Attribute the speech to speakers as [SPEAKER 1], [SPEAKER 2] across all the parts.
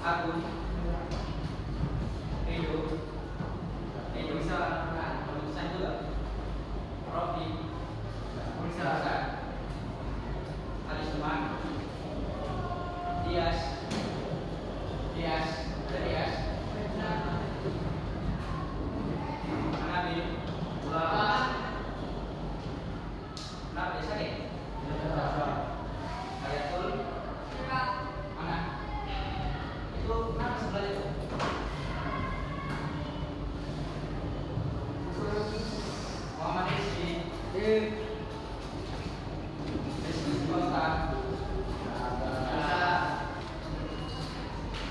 [SPEAKER 1] Agung, Edo, bisa tulisan juga. Rofi, bisa Alisman, Dias, Nabil, Nabil bisa deh. Ayatul, mana? Itu mana sebelah itu? Muhammad Rizki, Kota,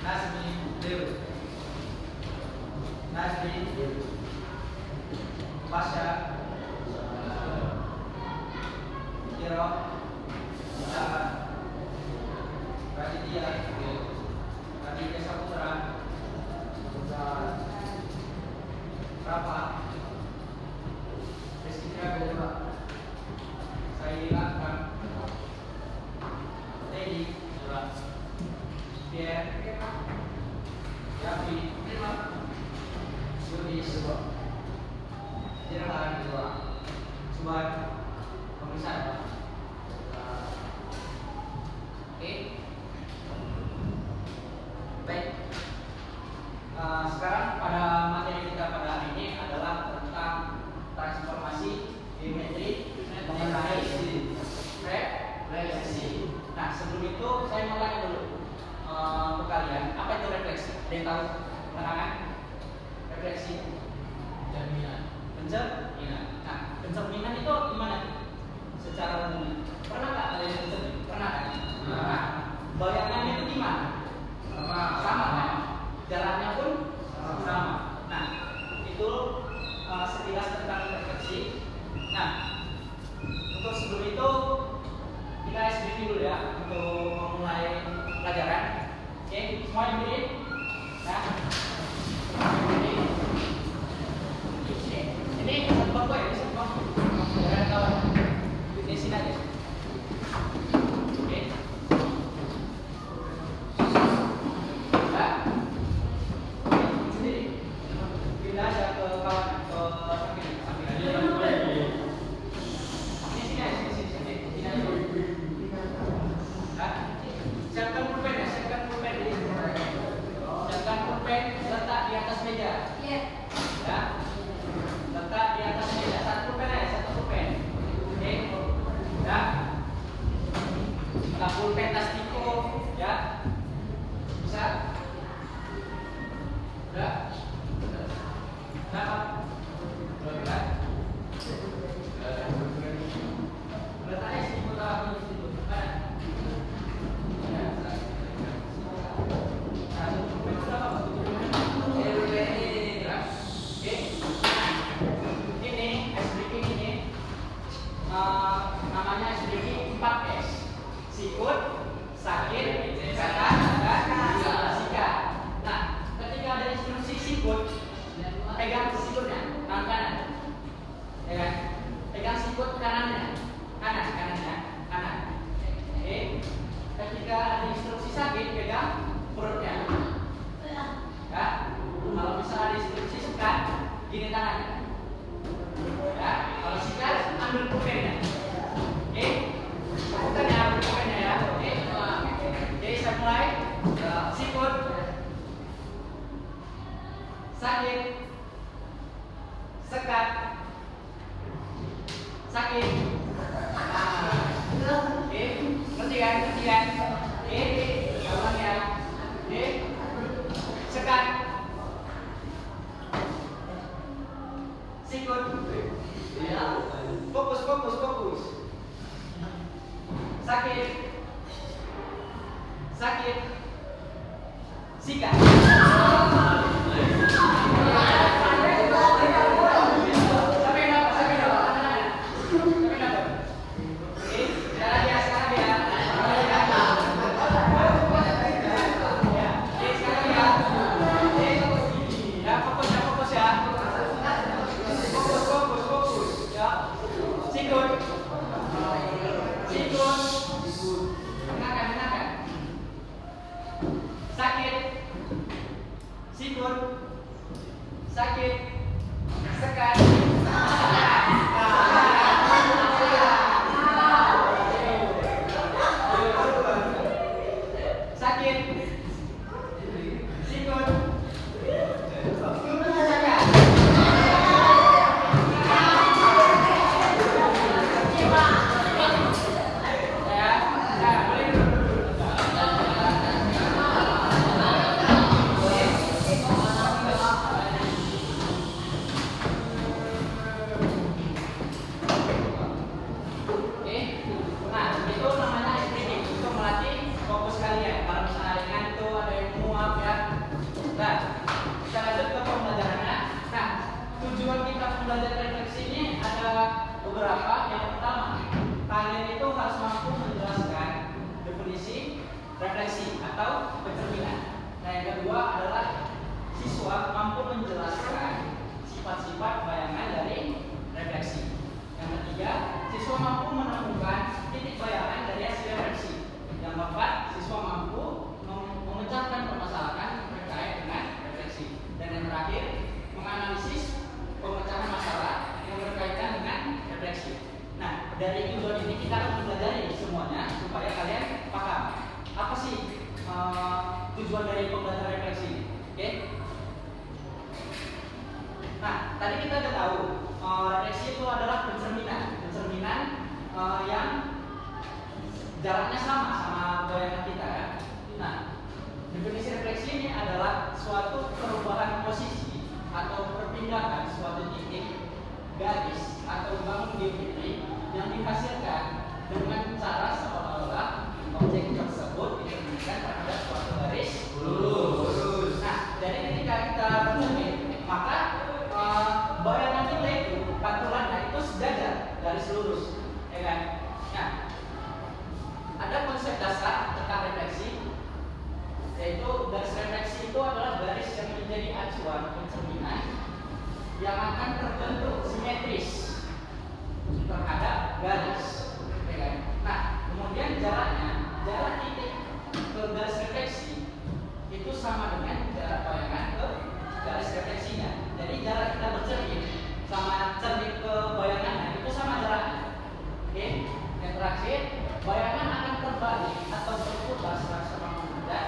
[SPEAKER 1] Nasmi, Pasha, Kiro, Raditya Saputra, Rafa, Rizky Triago, Sayyid Akram, Teddy, Pierre, Yafi, Yudi, Jirhan, Subat, Komisar. Oke. Baik. Sekarang pada materi kita pada hari ini adalah tentang transformasi geometri mengenai refleksi. Nah, sebelum itu saya mau tanya dulu ke kalian, apa itu refleksi? Ada yang tahu penerangan refleksi? Pencerminan. Nah, pencerminan itu gimana? Secara umum, pernah nggak kalian mencermin? Pernah kan? Nah, bayangannya itu gimana? Sama kan? Jalannya pun sama. Nah, itu sekilas tentang refleksi. Nah, untuk sebelum itu kita SBT dulu ya untuk memulai pelajaran. Oke, semua yang berdiri. Nah, ini satu bangku ya, satu bangku. Jangan kawan. Di sini aja. Oke. Nah, sendiri. Pindah aja ke kawan, ke samping aja. Ini sini aja, sini aja. Nah, siapkan pulpen ya, siapkan pulpen. Siapkan pulpen, letak di atas meja. Ya. Letak di atas meja. Satu pulpen aja, satu pulpen. Oke. Ya. Letak pulpen tas tiko, ya. Bisa? Udah? Nah, udah. Letaknya sini, putar di situ. Mana? Namanya SDG 4S. Sikut, sakit, kata, dan sikat. Nah, ketika ada instruksi sikut, pegang sikutnya, tangan kanan, ya kan? Pegang sikut kanannya, kanan. Oke. Ketika ada instruksi sakit, pegang perutnya. Ya. Kalau misalnya ada instruksi sekat, gini tangannya. Ya. Kalau sikat, ambil pulpennya. Oke. Bukan ya, ambil pulpennya ya. Oke. Jadi saya mulai. Sikut, sakit, sekat, sakit. Oke, ngerti kan? Oke, ulang ya. Oke, sekat, sikut. Fokus. Sakit, sikat. Sikut. Dengarkan. Sakit. tujuan dari pembahasan refleksi. Oke? Nah, tadi kita udah tahu refleksi itu adalah pencerminan yang jaraknya sama bayangan kita ya. Nah, definisi refleksi ini adalah suatu perubahan posisi atau perpindahan suatu titik, garis atau bangun geometri yang dihasilkan dengan cara seolah-olah objek tersebut dicerminkan terhadap suatu garis lurus. Nah, jadi ketika kita bercermin, maka bayangan kita itu pantulannya itu sejajar garis lurus, ya kan? Nah, ada konsep dasar tentang refleksi, yaitu garis refleksi itu adalah garis yang menjadi acuan pencerminan yang akan terbentuk simetris terhadap garis, ya kan? Nah, kemudian jarak titik ke garis refleksi itu sama dengan jarak bayangan ke garis refleksinya. Jadi jarak kita bercermin sama cermin ke bayangannya itu sama jaraknya. Oke? Yang terakhir, bayangan akan terbalik atau berputar 180 derajat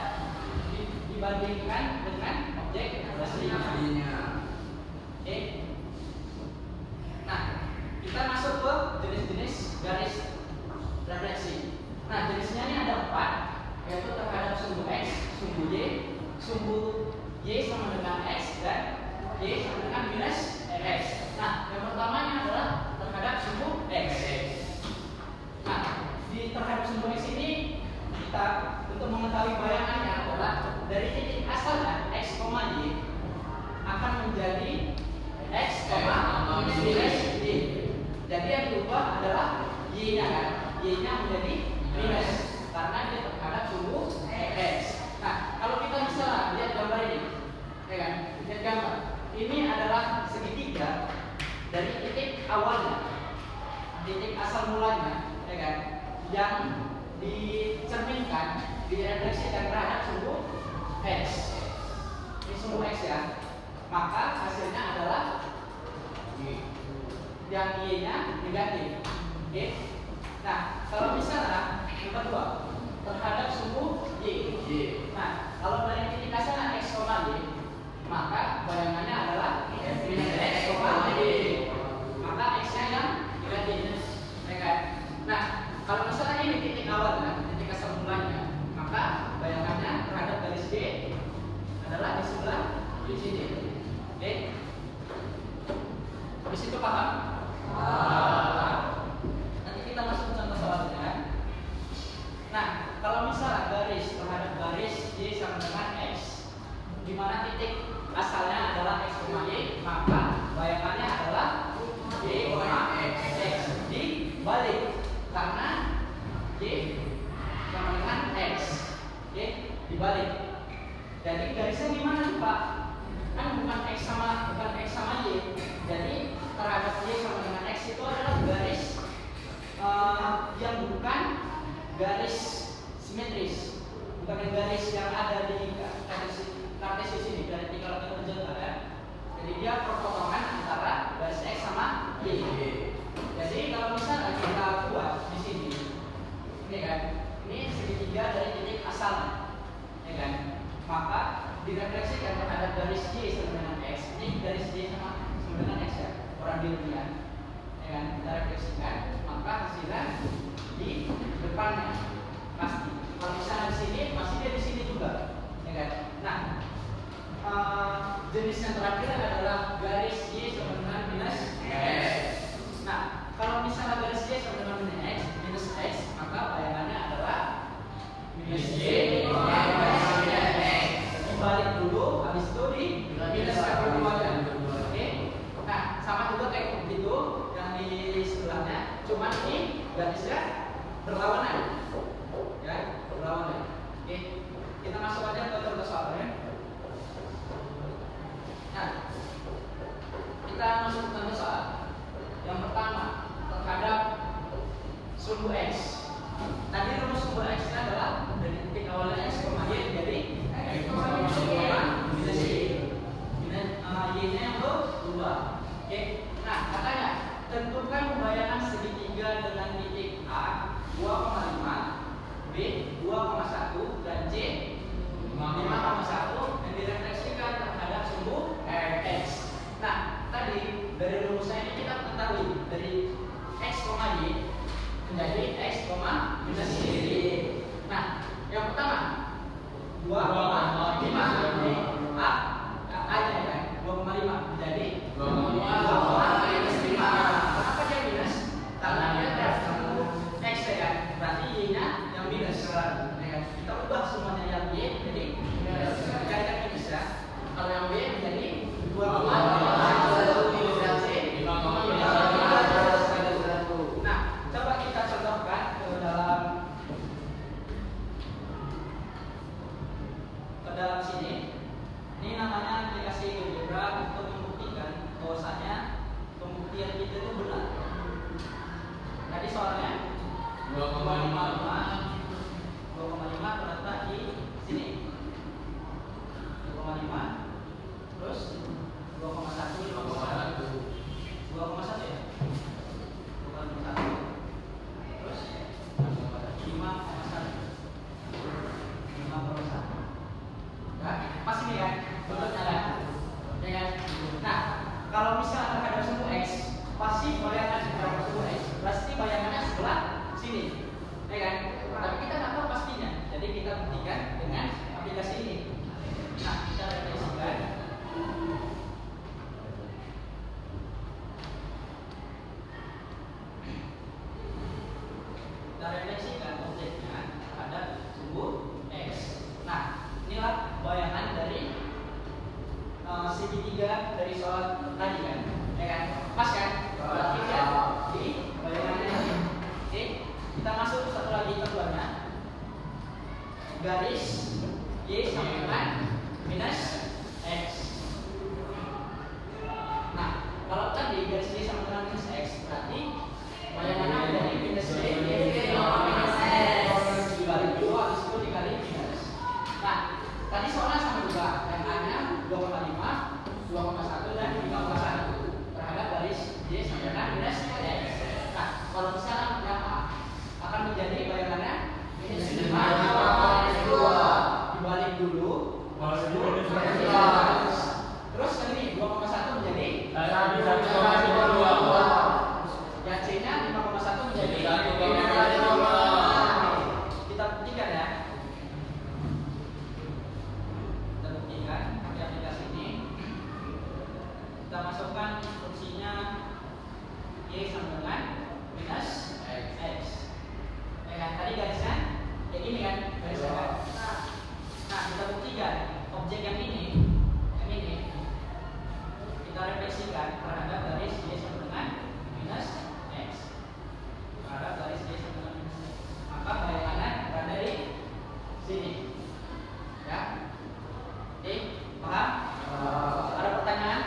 [SPEAKER 1] dibandingkan dengan objek aslinya. Oke? Nah, kita masuk ke jenis-jenis garis refleksi. Nah, jenisnya ini ada 4, yaitu terhadap sumbu X, sumbu Y, sumbu Y sama dengan X, dan Y sama dengan minus X. Nah, yang pertamanya adalah terhadap sumbu X. Nah, di terhadap sumbu X ini kita untuk mengetahui bayangannya adalah dari titik asalnya X, Y akan menjadi X, minus Y. Jadi yang berubah adalah Y-nya kan, Y-nya menjadi minus karena dia terhadap sumbu X. Nah, kalau kita bisa lihat gambar ini, ya kan? Lihat gambar. Ini adalah segitiga dari titik awalnya, titik asal mulanya, ya kan? Yang dicerminkan, direfleksikan terhadap sumbu X. Ini sumbu X ya. Maka hasilnya adalah yang Y-nya negatif. Oke? Nah, kalau misalnya yang kedua terhadap sumbu Y. Nah, kalau dari titik asalnya X, Y, maka bayangannya adalah minus X, Y. Maka X-nya yang negatif, ya kan? Nah, kalau misalnya ini titik awalnya, titik asal mulanya, maka bayangannya terhadap garis Y adalah di sebelah di sini. Oke? Habis itu paham? Nanti kita masuk ke contoh soalnya. Nah, kalau misalnya garis terhadap garis Y sama dengan X, di mana titik asalnya adalah X, Y, maka bayangannya adalah Y, X dibalik karena Y sama dengan X. Oke, dibalik. Jadi garisnya gimana nih Pak? Kan bukan X sama Y. Jadi terhadap Y sama dengan X itu adalah garis yang bukan garis simetris, bukan garis yang ada di kartesis ini, dari 3 letter berjangka ya. Jadi dia perpotongan antara garis X sama Y. Jadi kalau misalnya kita buat di sini, ini kan, ini segitiga dari titik asalnya, ya kan? Maka direfleksikan terhadap garis Y sama dengan X. Ini garis Y sama dengan X ya, orang di dunia, ya kan? Kita refleksikan, maka hasilnya di depannya pasti. Kalau misalnya di sini, pasti dia di sini juga, ya kan? Nah, jenis yang terakhir adalah garis Y sama dengan minus X. Nah, kalau misalnya garis Y sama dengan minus X, maka bayangannya adalah minus Y minus X. Dibalik dulu, habis itu di minus kedua-duanya. Oke? Nah, sama juga kayak begitu yang di sebelahnya, cuman ini garisnya berlawanan. Ya, berlawanan. Oke, kita masuk aja ke contoh soalnya. Nah, kita masuk ke contoh soal. Yang pertama terhadap sumbu X. Tadi rumus sumbu X adalah dari titik awalnya X, Y jadi X, minus Y. Y-nya yang berubah. Oke. Nah, katanya tentukan bayangan segitiga dengan titik A 2,5 soalnya 2,5 terletak di sini 2,5 terus 2,1 ya 2,1 terus 5,1 nah, pas ini kan bentuknya kan ya kan. Nah, kalau misalnya terhadap sumbu X pasti bayangan terhadap sumbu X pasti bayangannya sebelah sini ya kan. Tapi kita nggak tahu pastinya, jadi kita buktikan dengan aplikasi ini. Nah, kita refleksikan. Kita refleksikan objeknya terhadap sumbu X. Nah, inilah bayangan dari segitiga dari soal tadi kan, ya kan? Pas kan? Berarti ya di bayangannya ini. Oke, kita masuk satu lagi keduanya. Garis Y sama dengan minus X. Nah, kalau tadi garis Y sama dengan minus X, berarti bayangannya dari minus Y minus X dibalik 2 habis itu dikali minus. Nah, tadi soalnya sama juga, yang A-nya 2,5, 2,1 dan 5,1 terhadap garis Y sama dengan minus X. Nah, kalau misalnya yang A akan menjadi bayangannya minus 5 dibalik dulu terus ini 2,1 menjadi yang C nya 5,1 menjadi kita buktikan ya. Kita buktikan pakai aplikasi ini. Kita masukkan instruksinya Y sama dengan minus X. Ya kan, tadi garisnya kayak gini kan, garisnya kan. Nah, kita buktikan objek yang ini kita refleksikan terhadap garis Y sama dengan minus X. Terhadap garis Y sama dengan minus X. Maka bayangannya berada di sini. Ya. Oke, paham? Ada pertanyaan?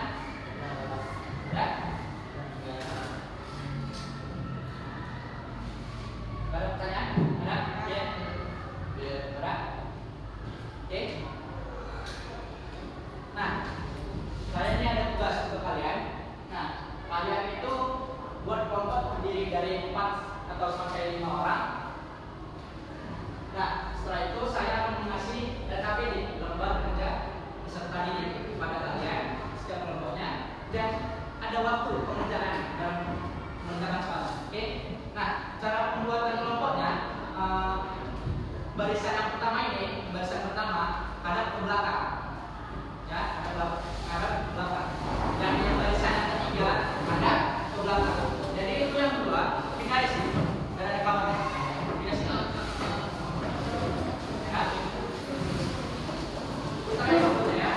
[SPEAKER 1] Ya? Ada pertanyaan? Ada? Ya? Ada? Oke. Nah, saya ini ada tugas untuk kalian. Nah, kalian itu buat kelompok terdiri dari 4 atau sampai 5 orang. Nah, setelah itu saya akan mengasih LKPD, lembar kerja peserta didik kepada kalian setiap kelompoknya, dan ada waktu pengerjaan dan mengerjakan soal. Oke. Nah, cara pembuatan kelompoknya barisan yang pertama ini, barisan pertama hadap ke belakang. Ya, hadap ke belakang. Dan yang barisan yang ketiga hadap ke belakang. Jadi itu yang kedua, pindah di sini. Dan ada kamarnya. Pindah sini. Ya. Putar fotonya ya.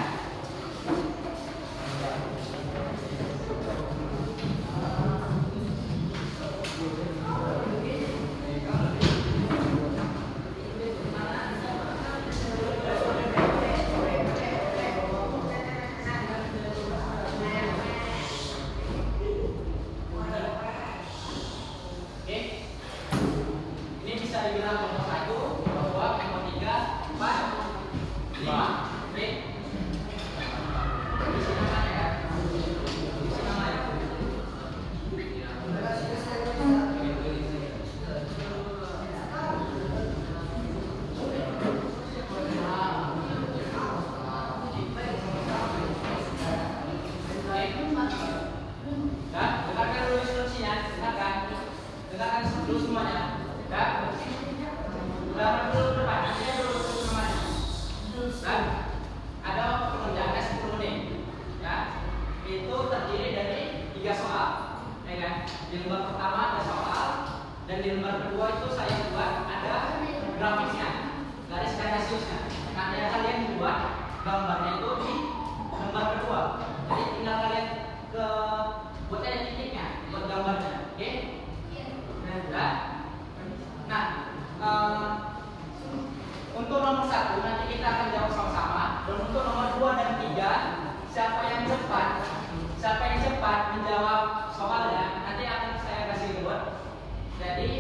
[SPEAKER 1] Untuk nomor 1 nanti kita akan jawab sama-sama. Dan untuk nomor 2 dan 3, siapa yang cepat menjawab soalnya nanti akan saya kasih reward. Jadi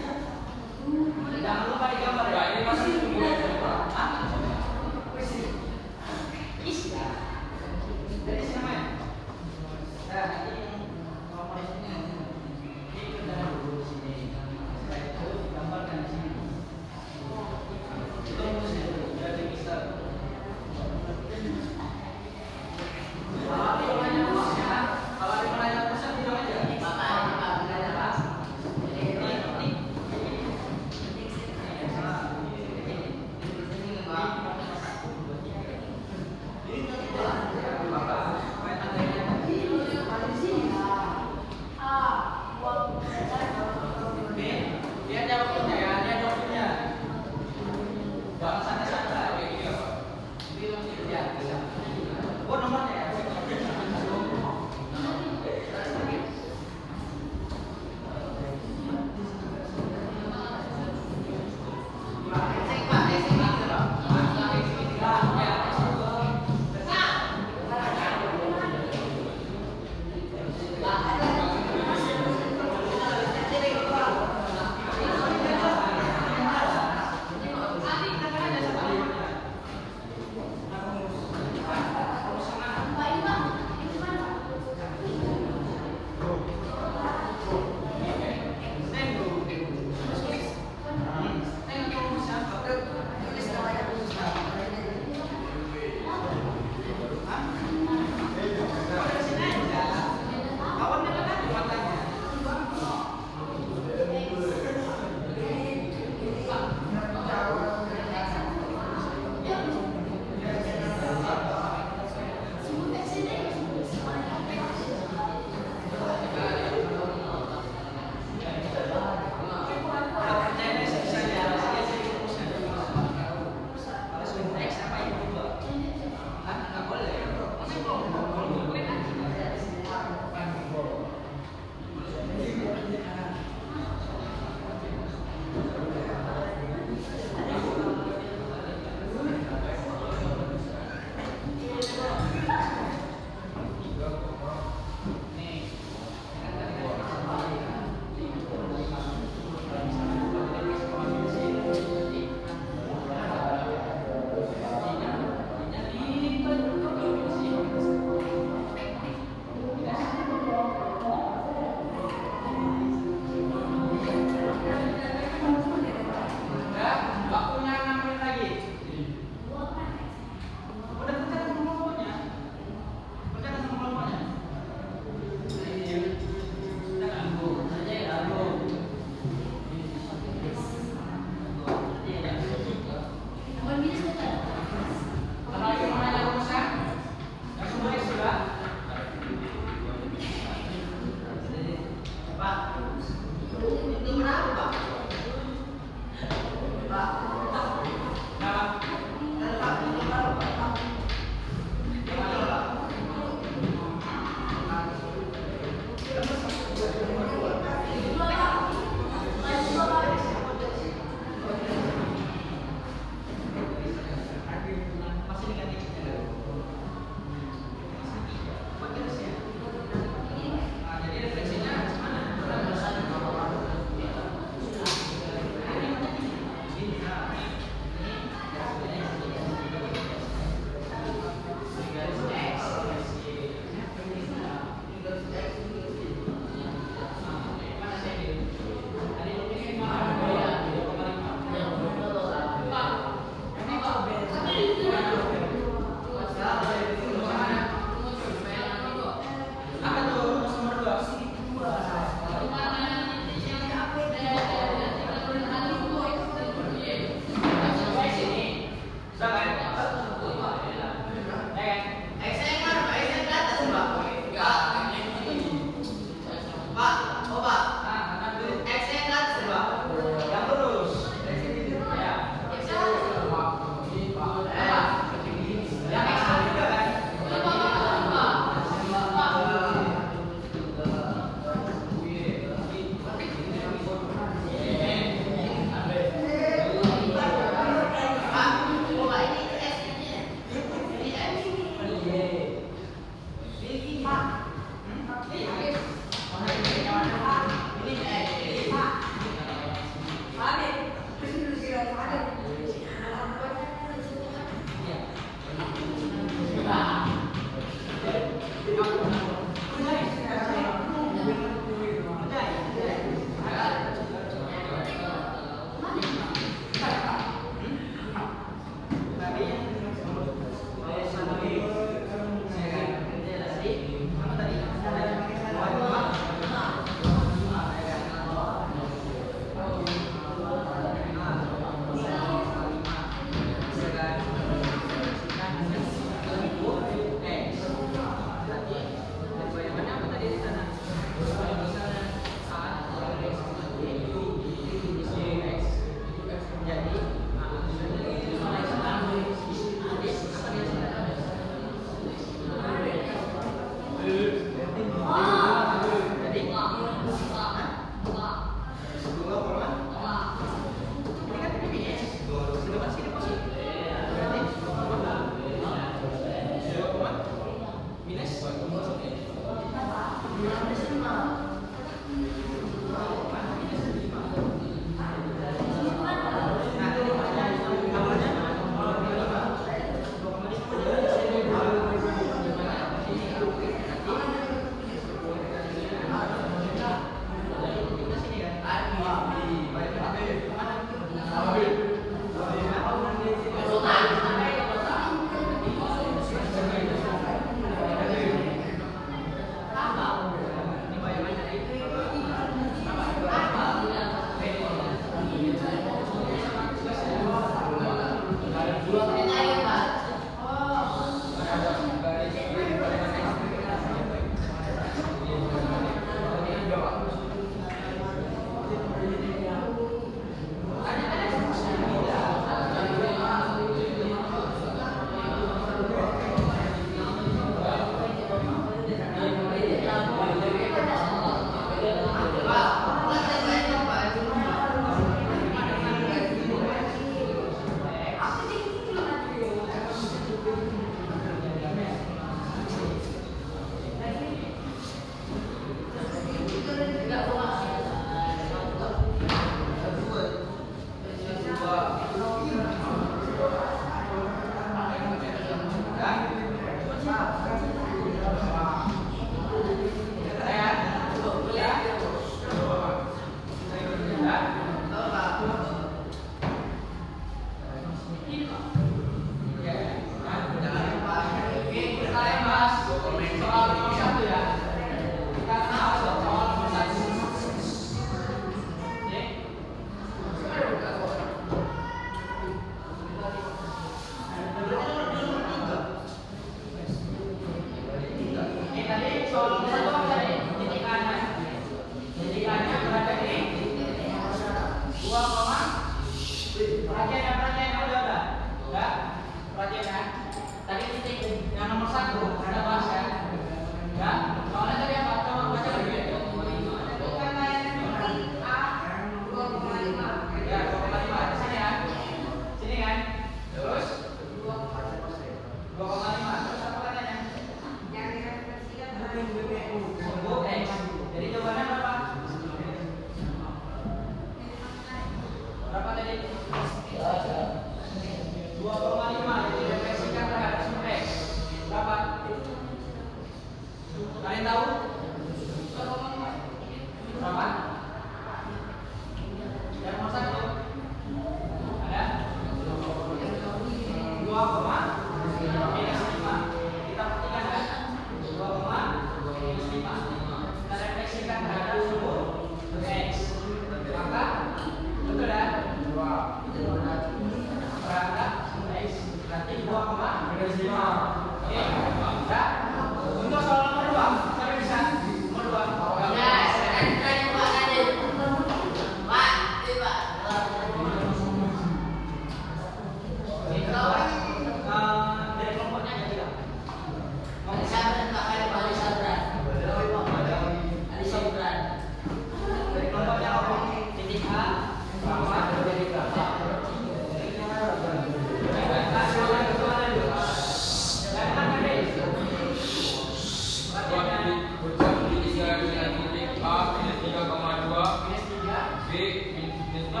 [SPEAKER 2] minus 5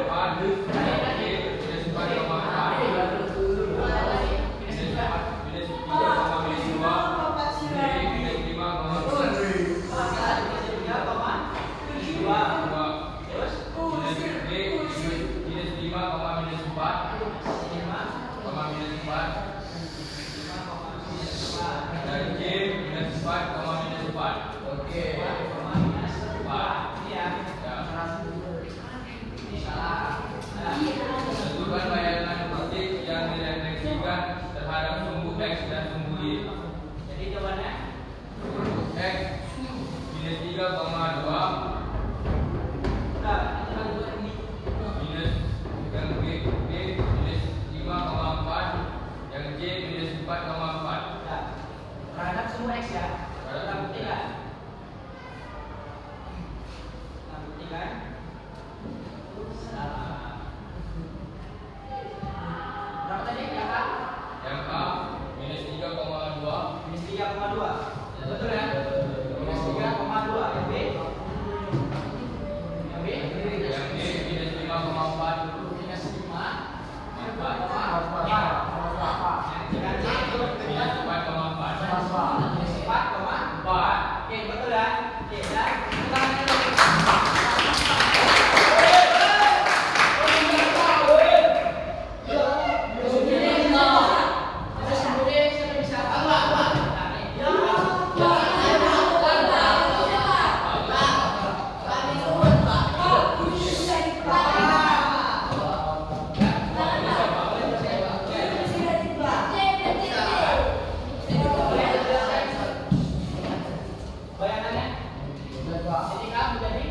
[SPEAKER 2] 4 yang G minus 4 koma 4 minus 3 minus 2 D minus 5 koma 2 terus minus B minus 5 koma minus 4 koma minus 4 dan J minus 4 koma minus 4. Oke. Minus 4. Ya. Tentukan bayangan titik yang direfleksikan terhadap sumbu X dan sumbu Y.
[SPEAKER 1] Jadi jawabannya
[SPEAKER 2] X minus 3,2 minus yang B minus 5,4 yang J minus 4,4.
[SPEAKER 1] terhadap semua X ya. Kita buktikan. Berapa tadi yang A?
[SPEAKER 2] Yang A minus 3,2
[SPEAKER 1] Minus 3,2. Betul ya? Minus 3,2. Yang B? Yang B?
[SPEAKER 2] yang B minus 5,4
[SPEAKER 1] Minus 5.
[SPEAKER 2] 4
[SPEAKER 1] Yang C itu
[SPEAKER 2] minus 4,4
[SPEAKER 1] minus 4,4. Oke, betul ya? Oke, dan bayangannya ketika menjadi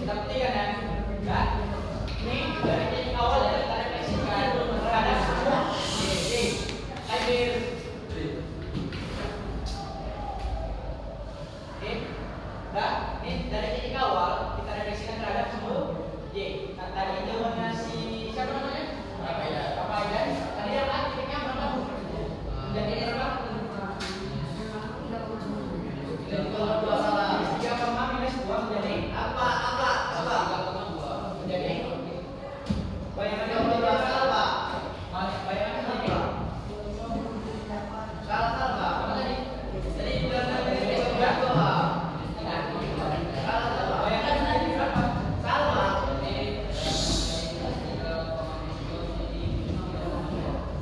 [SPEAKER 1] kita buktikan ya. Ya. Ini dari titik awal ya, kita refleksikan terhadap semua air. Oke. Nah, ini dari titik awal kita refleksikan terhadap semua Y. Nah, tadi jawabannya si siapa namanya? Apa ya? Tadi yang A titiknya berapa? Jadi berapa? Minus 2 menjadi apa? Menjadi bayangan yang salah. Bayangan menjadi salah. Apa tadi? Jadi bukan menjadi salah. Bayangan menjadi berapa? Salah.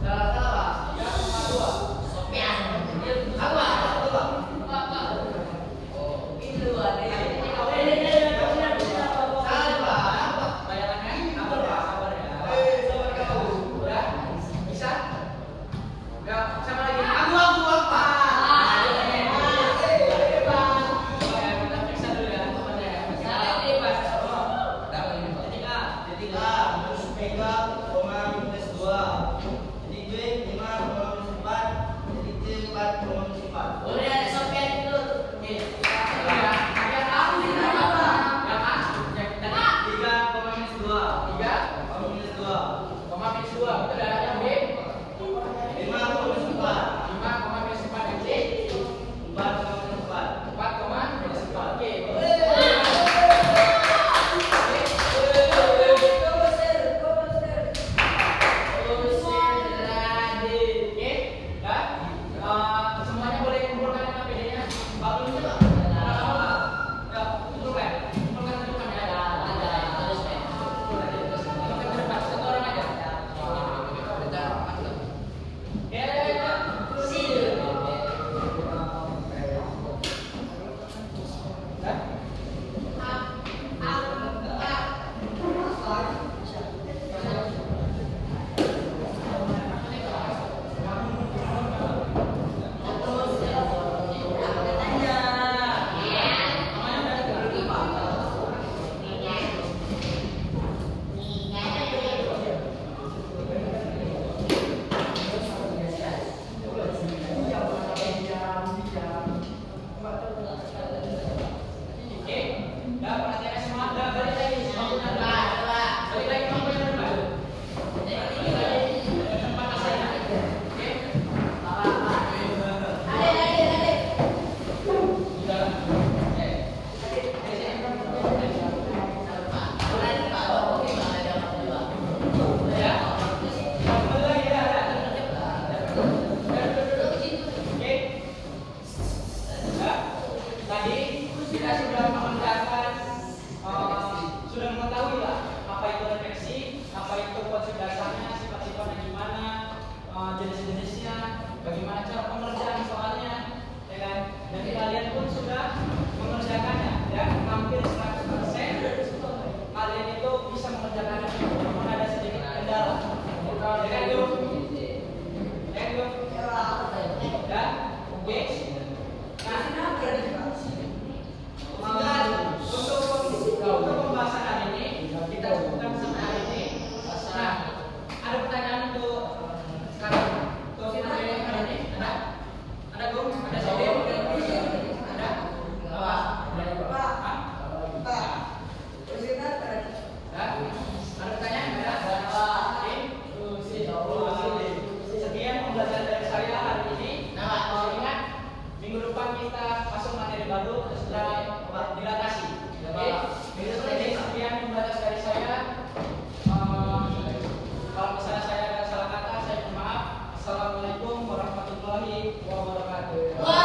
[SPEAKER 1] Salah. 3,2. Apa? warahmatullahi wabarakatuh.